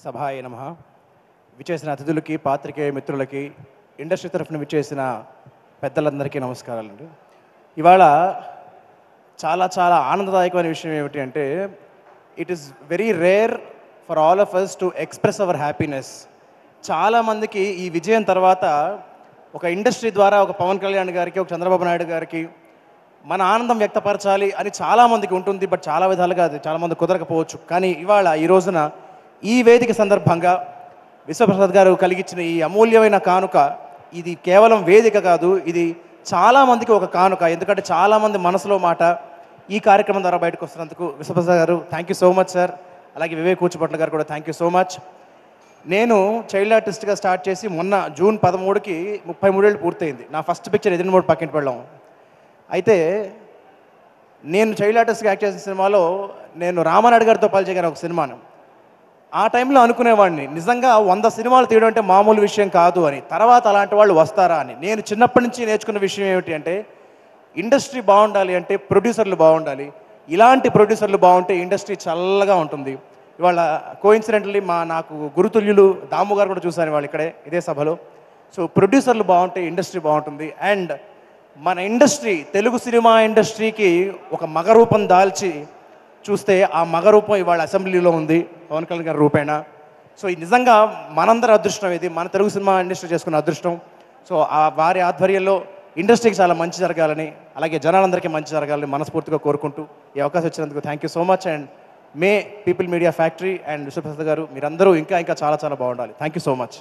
సభాయ నమః. విచ్చేసిన అతిథులకి, పాత్రికేయ మిత్రులకి, ఇండస్ట్రీ తరఫున విచ్చేసిన పెద్దలందరికీ నమస్కారాలండి. ఇవాళ చాలా చాలా ఆనందదాయకమైన విషయం ఏమిటి అంటే, it is very rare for all of us to express our happiness. చాలామందికి ఈ విజయం తర్వాత ఒక ఇండస్ట్రీ ద్వారా ఒక పవన్ కళ్యాణ్ గారికి, ఒక చంద్రబాబు నాయుడు గారికి మన ఆనందం వ్యక్తపరచాలి అని చాలామందికి ఉంటుంది. బట్ చాలా విధాలుగా అది చాలామంది కుదరకపోవచ్చు. కానీ ఇవాళ ఈ రోజున ఈ వేదిక సందర్భంగా విశ్వప్రసాద్ గారు కలిగించిన ఈ అమూల్యమైన కానుక, ఇది కేవలం వేదిక కాదు, ఇది చాలామందికి ఒక కానుక. ఎందుకంటే చాలామంది మనసులో మాట ఈ కార్యక్రమం ద్వారా బయటకు వస్తున్నందుకు విశ్వప్రసాద్ గారు thank you so much sir. అలాగే వివేక్ కూచిపట్ల గారు కూడా థ్యాంక్ యూ సో మచ్. నేను చైల్డ్ ఆర్టిస్ట్గా స్టార్ట్ చేసి మొన్న జూన్ 13కి 33 ఏళ్ళు పూర్తయింది. నా ఫస్ట్ పిక్చర్ ఎదిరిమోడు పక్కింటి వెళ్ళాం. అయితే నేను చైల్డ్ ఆర్టిస్ట్గా యాక్ట్ చేసిన సినిమాలో నేను రామానాయుడు గారితో పనిచేయగాను ఒక సినిమాను. ఆ టైంలో అనుకునేవాడిని నిజంగా 100 సినిమాలు తీయడం అంటే మామూలు విషయం కాదు అని. తర్వాత అలాంటి వాళ్ళు వస్తారా అని. నేను చిన్నప్పటి నుంచి నేర్చుకున్న విషయం ఏమిటి అంటే, ఇండస్ట్రీ బాగుండాలి అంటే ప్రొడ్యూసర్లు బాగుండాలి. ఇలాంటి ప్రొడ్యూసర్లు బాగుంటే ఇండస్ట్రీ చల్లగా ఉంటుంది. ఇవాళ కోఇన్సిడెంటల్లీ నాకు గురుతుల్యులు దాము గారు కూడా చూశాను వాళ్ళు ఇక్కడే ఇదే సభలో. సో ప్రొడ్యూసర్లు బాగుంటే ఇండస్ట్రీ బాగుంటుంది. అండ్ మన ఇండస్ట్రీ, తెలుగు సినిమా ఇండస్ట్రీకి ఒక మగరూపం దాల్చి చూస్తే ఆ మగరూపం ఇవాళ అసెంబ్లీలో ఉంది పవన్ కళ్యాణ్ గారి రూపేణ. సో ఇది నిజంగా మనందరి అదృష్టం, ఇది మన తెలుగు సినిమా ఇండస్ట్రీ చేసుకున్న అదృష్టం. సో ఆ వారి ఆధ్వర్యంలో ఇండస్ట్రీకి చాలా మంచి జరగాలని, అలాగే జనాలందరికీ మంచి జరగాలని మనస్ఫూర్తిగా కోరుకుంటూ ఈ అవకాశం ఇచ్చినందుకు thank you so much. And May people media factory and Vishwaprasad గారు మీరందరూ ఇంకా ఇంకా చాలా చాలా బాగుండాలి. Thank you so much.